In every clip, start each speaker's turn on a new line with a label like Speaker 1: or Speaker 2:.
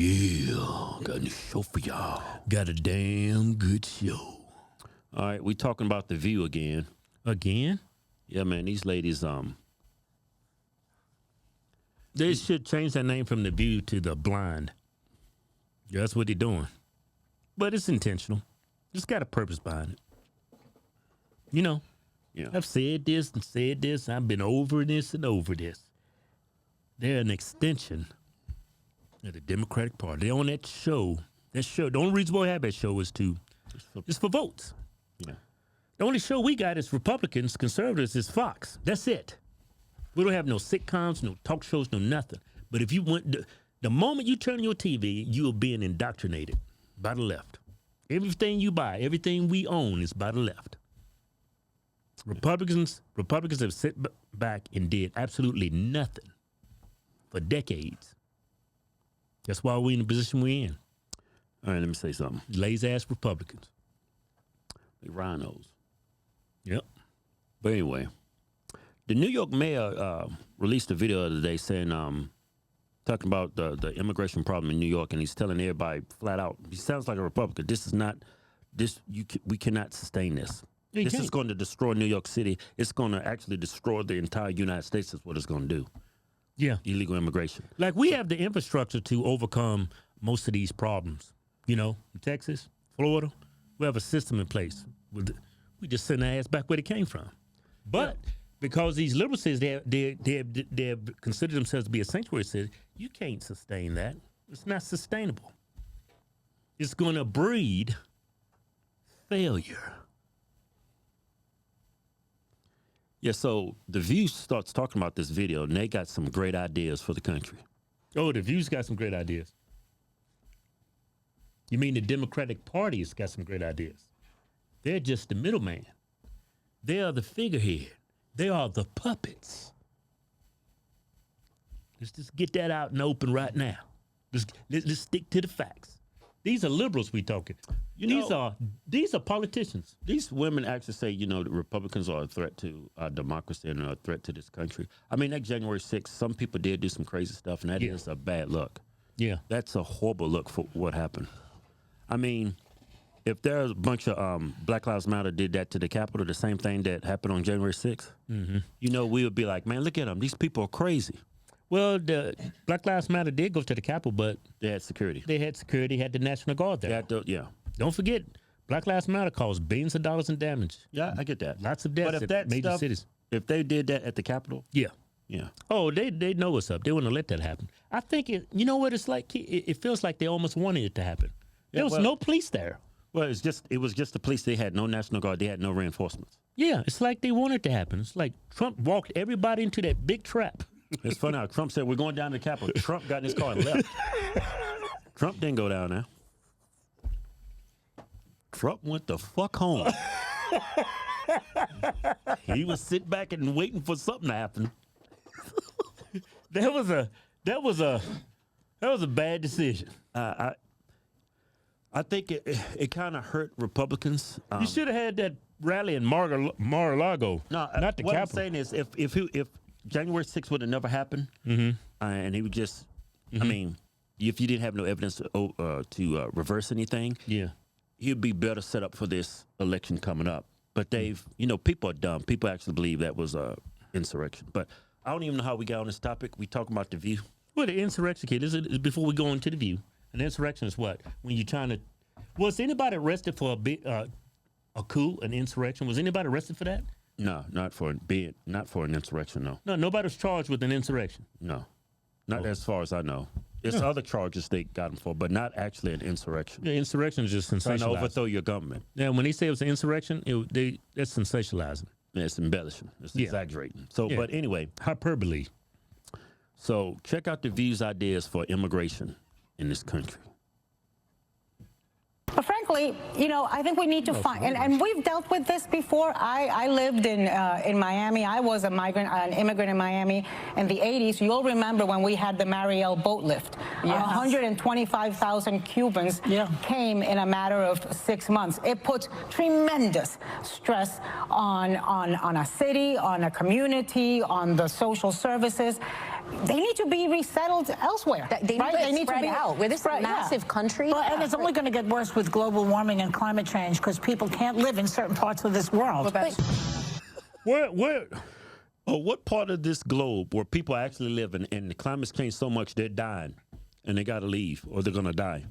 Speaker 1: Yeah, got a new show for y'all. Got a damn good show. All right, we talking about The View again.
Speaker 2: Again?
Speaker 1: Yeah, man, these ladies,
Speaker 2: They should change that name from The View to The Blind. Yeah, that's what they're doing. But it's intentional. It's got a purpose behind it. You know,
Speaker 1: yeah,
Speaker 2: I've said this and said this. I've been over this and over this. They're an extension of the Democratic Party. They're on that show. That show, the only reason why we have that show is for votes.
Speaker 1: yeah.
Speaker 2: The only show we got is Republicans, conservatives is Fox. That's it. We don't have no sitcoms, no talk shows, no nothing. But if you went, the moment you turn your TV, you are being indoctrinated by the left. Everything you buy, everything we own is by the left. Republicans have sit back and did absolutely nothing for decades. That's why we're in the position we're in.
Speaker 1: All right, let me say something.
Speaker 2: Lazy ass Republicans.
Speaker 1: They rhinos.
Speaker 2: Yep.
Speaker 1: But anyway, the New York mayor released a video the other day saying, talking about the immigration problem in New York, and he's telling everybody flat out, he sounds like a Republican. We cannot sustain this. This is going to destroy New York City. It's going to actually destroy the entire United States is what it's going to do.
Speaker 2: Yeah.
Speaker 1: Illegal immigration.
Speaker 2: Like, we have the infrastructure to overcome most of these problems. You know, in Texas, Florida, we have a system in place. We just send our ass back where they came from. But because these liberal cities, they have considered themselves to be a sanctuary city, you can't sustain that. It's not sustainable. It's going to breed failure.
Speaker 1: Yeah, so The View starts talking about this video, and they got some great ideas for the country.
Speaker 2: Oh, The View's got some great ideas. You mean the Democratic Party's got some great ideas? They're just the middleman. They are the figurehead. They are the puppets. Let's just get that out in the open right now. Let's stick to the facts. These are liberals we talking. These are politicians.
Speaker 1: These women actually say, the Republicans are a threat to democracy and a threat to this country. I mean, that January 6th, some people did do some crazy stuff, and that is a bad look.
Speaker 2: Yeah.
Speaker 1: That's a horrible look for what happened. I mean, if there's a bunch of Black Lives Matter did that to the Capitol, the same thing that happened on January 6th, we would be like, man, look at them. These people are crazy.
Speaker 2: Well, the Black Lives Matter did go to the Capitol, but
Speaker 1: they had security.
Speaker 2: They had the National Guard there. Don't forget, Black Lives Matter caused billions of dollars in damage.
Speaker 1: Yeah, I get that.
Speaker 2: Lots of deaths at major cities.
Speaker 1: If they did that at the Capitol?
Speaker 2: Yeah.
Speaker 1: Yeah.
Speaker 2: Oh, they know what's up. They wouldn't let that happen. I think, you know what it's like? It feels like they almost wanted it to happen. There was no police there.
Speaker 1: Well, it was just the police. They had no National Guard. They had no reinforcements.
Speaker 2: Yeah, it's like they wanted it to happen. It's like Trump walked everybody into that big trap.
Speaker 1: It's funny how Trump said, we're going down to the Capitol. Trump got in his car and left. Trump didn't go down there. Trump went the fuck home. He was sitting back and waiting for something to happen.
Speaker 2: That was a bad decision.
Speaker 1: I think it kind of hurt Republicans.
Speaker 2: You should have had that rally in Mar-a-Lago.
Speaker 1: No,
Speaker 2: not the
Speaker 1: what
Speaker 2: Capitol.
Speaker 1: I'm saying is, if January 6th would have never happened, and he would just, I mean, if you didn't have no evidence to reverse anything, he'd be better set up for this election coming up. But people are dumb. People actually believe that was insurrection. But I don't even know how we got on this topic. We talking about The View.
Speaker 2: Well, the insurrection, kid, this is before we go into The View. An insurrection is what? When you're trying to... Was anybody arrested for a coup, an insurrection? Was anybody arrested for that?
Speaker 1: No, not for an insurrection, no.
Speaker 2: No, nobody was charged with an insurrection.
Speaker 1: No. Not as far as I know. There's other charges they got them for, but not actually an insurrection.
Speaker 2: The insurrection is just sensationalized.
Speaker 1: Trying to overthrow your government.
Speaker 2: Yeah, when they say it was an insurrection, that's sensationalizing.
Speaker 1: Yeah, it's embellishing. It's exaggerating. So, but anyway.
Speaker 2: Hyperbole.
Speaker 1: So check out The View's ideas for immigration in this country.
Speaker 3: But frankly, I think we need to find, and we've dealt with this before. I lived in Miami. I was an immigrant in Miami in the 80s. You'll remember when we had the Mariel boat lift. 125,000 Cubans came in a matter of 6 months. It put tremendous stress on a city, on a community, on the social services. they need to be resettled elsewhere.
Speaker 4: They need to spread out. We're this massive country.
Speaker 5: Well, and it's only going to get worse with global warming and climate change because people can't live in certain parts of this world.
Speaker 1: What part of this globe where people actually live and the climate's changed so much they're dying and they got to leave or they're going to die?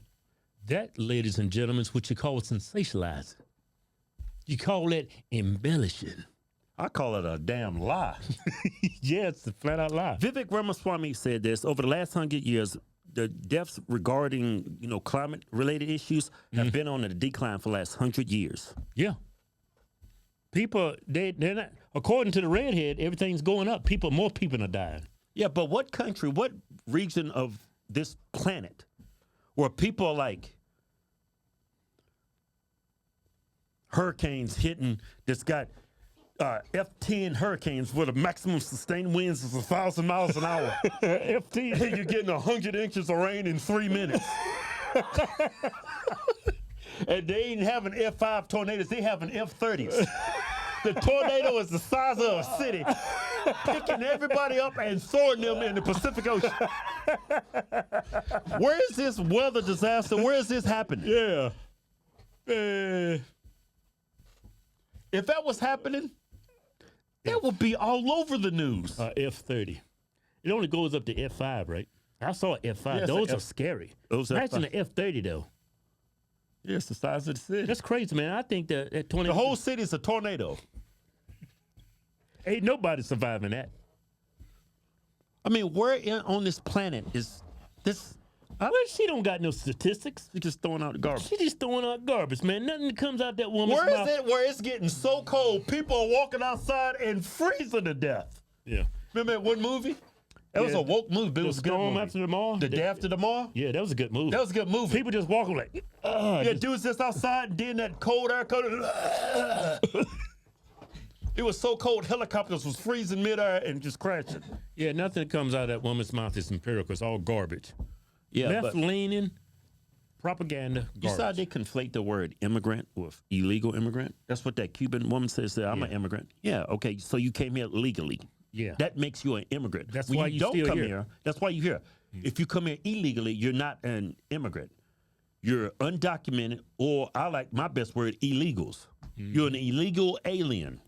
Speaker 2: That, ladies and gentlemen, is what you call sensationalizing. You call it embellishing.
Speaker 1: I call it a damn lie.
Speaker 2: Yeah, it's a flat-out lie.
Speaker 1: Vivek Ramaswamy said this: over the last 100 years, the deaths regarding climate-related issues have been on a decline for the last 100 years.
Speaker 2: Yeah. People, they're not, according to the redhead, everything's going up. More people are dying.
Speaker 1: Yeah, but what country, what region of this planet where people are like hurricanes hitting that's got F10 hurricanes where the maximum sustained winds is 1,000 miles an hour.
Speaker 2: F10.
Speaker 1: And you're getting 100 inches of rain in 3 minutes. And they ain't having F5 tornadoes, they having F30s. The tornado is the size of a city, picking everybody up and throwing them in the Pacific Ocean. Where is this weather disaster? Where is this happening?
Speaker 2: Yeah.
Speaker 1: If that was happening, that would be all over the news.
Speaker 2: F30. It only goes up to F5, right? I saw an F5.
Speaker 1: Yeah,
Speaker 2: those are scary.
Speaker 1: Those
Speaker 2: Imagine
Speaker 1: F5.
Speaker 2: an F30, though.
Speaker 1: Yeah, it's the size of the city.
Speaker 2: That's crazy, man. I think that
Speaker 1: The
Speaker 2: 20.
Speaker 1: whole city is a tornado.
Speaker 2: Ain't nobody surviving that.
Speaker 1: I mean, where on this planet is this?
Speaker 2: Well, she don't got no statistics.
Speaker 1: She's just throwing out the garbage.
Speaker 2: She just throwing out garbage, man. Nothing that comes out that woman's
Speaker 1: Where
Speaker 2: mouth.
Speaker 1: is it where it's getting so cold, people are walking outside and freezing to death?
Speaker 2: Yeah.
Speaker 1: Remember that one movie? That was a woke movie, but it was a good
Speaker 2: Storm
Speaker 1: movie.
Speaker 2: After Tomorrow?
Speaker 1: The Day After Tomorrow?
Speaker 2: Yeah, that was a good movie.
Speaker 1: That was a good movie.
Speaker 2: People just walking like,
Speaker 1: Yeah, dudes just outside and then that cold air coming. It was so cold, helicopters was freezing midair and just crashing.
Speaker 2: yeah, nothing that comes out of that woman's mouth is empirical. It's all garbage.
Speaker 1: Yeah,
Speaker 2: Left-leaning propaganda,
Speaker 1: you saw
Speaker 2: garbage.
Speaker 1: they conflate the word immigrant with illegal immigrant? That's what that Cuban woman says, I'm an immigrant. Yeah, okay, so you came here legally.
Speaker 2: Yeah.
Speaker 1: That makes you an immigrant.
Speaker 2: That's
Speaker 1: when
Speaker 2: why
Speaker 1: you
Speaker 2: you
Speaker 1: don't
Speaker 2: still
Speaker 1: come
Speaker 2: here.
Speaker 1: That's why you're here. If you come here illegally, you're not an immigrant. You're undocumented, or I like my best word, illegals. You're an illegal alien.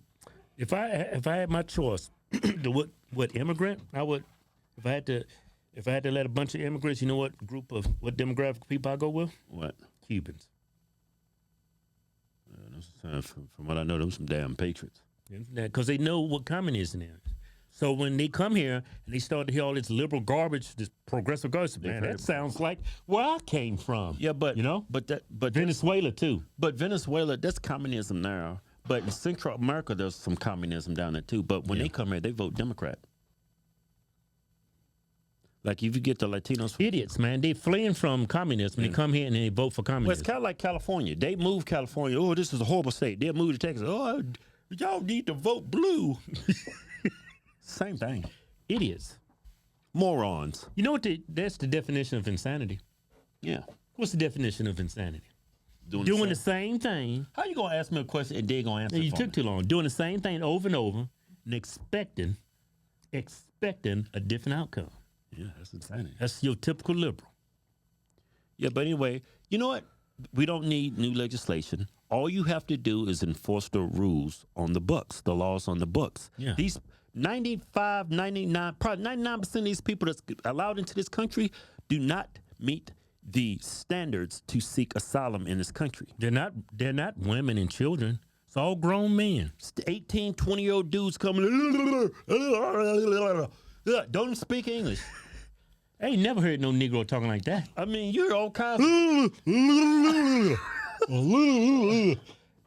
Speaker 2: If I had my choice, what immigrant I would, if I had to let a bunch of immigrants, you know what demographic people I go with?
Speaker 1: What?
Speaker 2: Cubans.
Speaker 1: From what I know, those some damn patriots.
Speaker 2: Because they know what communism is. So when they come here and they start to hear all this liberal garbage, this progressive garbage, man, that sounds like where I came from.
Speaker 1: Yeah, but but
Speaker 2: Venezuela too.
Speaker 1: But Venezuela, that's communism now. But in Central America, there's some communism down there too. But when they come here, they vote Democrat. Like if you get the Latinos,
Speaker 2: Idiots, man. They fleeing from communism. They come here and they vote for
Speaker 1: well, it's
Speaker 2: communism.
Speaker 1: kind of like California. They move California. Oh, this is a horrible state. They move to Texas. Oh, y'all need to vote blue. Same thing.
Speaker 2: Idiots.
Speaker 1: Morons.
Speaker 2: You know what? That's the definition of insanity.
Speaker 1: Yeah.
Speaker 2: What's the definition of insanity?
Speaker 1: Doing
Speaker 2: the same thing.
Speaker 1: How you gonna ask me a question and they gonna answer?
Speaker 2: You
Speaker 1: for
Speaker 2: took
Speaker 1: me?
Speaker 2: too long. Doing the same thing over and over and expecting a different outcome.
Speaker 1: Yeah, that's insanity.
Speaker 2: That's your typical liberal.
Speaker 1: Yeah, but anyway, you know what? We don't need new legislation. All you have to do is enforce the rules on the books, the laws on the books.
Speaker 2: Yeah.
Speaker 1: These 95, 99, probably 99% of these people that's allowed into this country do not meet the standards to seek asylum in this country.
Speaker 2: They're not women and children. It's all grown men.
Speaker 1: 18, 20-year-old dudes coming, don't speak English.
Speaker 2: I ain't never heard no Negro talking like that.
Speaker 1: I mean, you're all kinds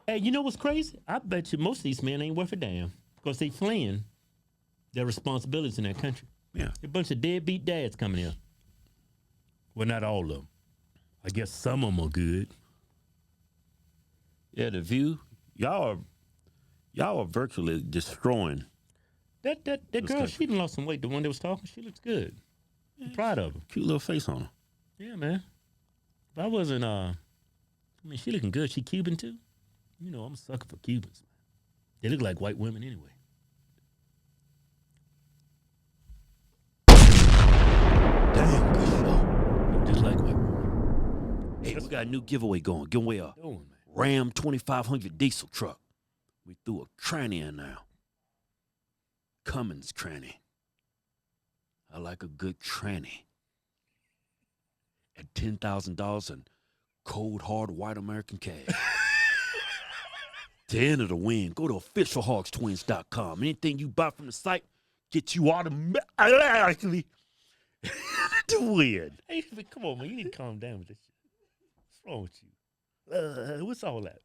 Speaker 2: Hey, you know what's crazy? I bet you most of these men ain't worth a damn because they fleeing their responsibilities in that country.
Speaker 1: Yeah.
Speaker 2: A bunch of deadbeat dads coming here. Well, not all of them. I guess some of them are good.
Speaker 1: Yeah, The View, y'all are virtually destroying.
Speaker 2: That girl, she done lost some weight. The one that was talking, she looks good. I'm proud of her.
Speaker 1: Cute little face on her.
Speaker 2: Yeah, man. If I wasn't, she looking good. She Cuban too. You know, I'm a sucker for Cubans. They look like white women anyway.
Speaker 1: Hey, we got a new giveaway going. Give away a
Speaker 2: Doing, man.
Speaker 1: Ram 2500 diesel truck. We threw a tranny in now. Cummins tranny. I like a good tranny. At $10,000 in cold, hard, white American cash. To enter the win, go to officialhodgetwins.com. Anything you buy from the site gets you automatically to win.
Speaker 2: Hey, but come on, man. You need to calm down with this shit. What's wrong with you? What's all that?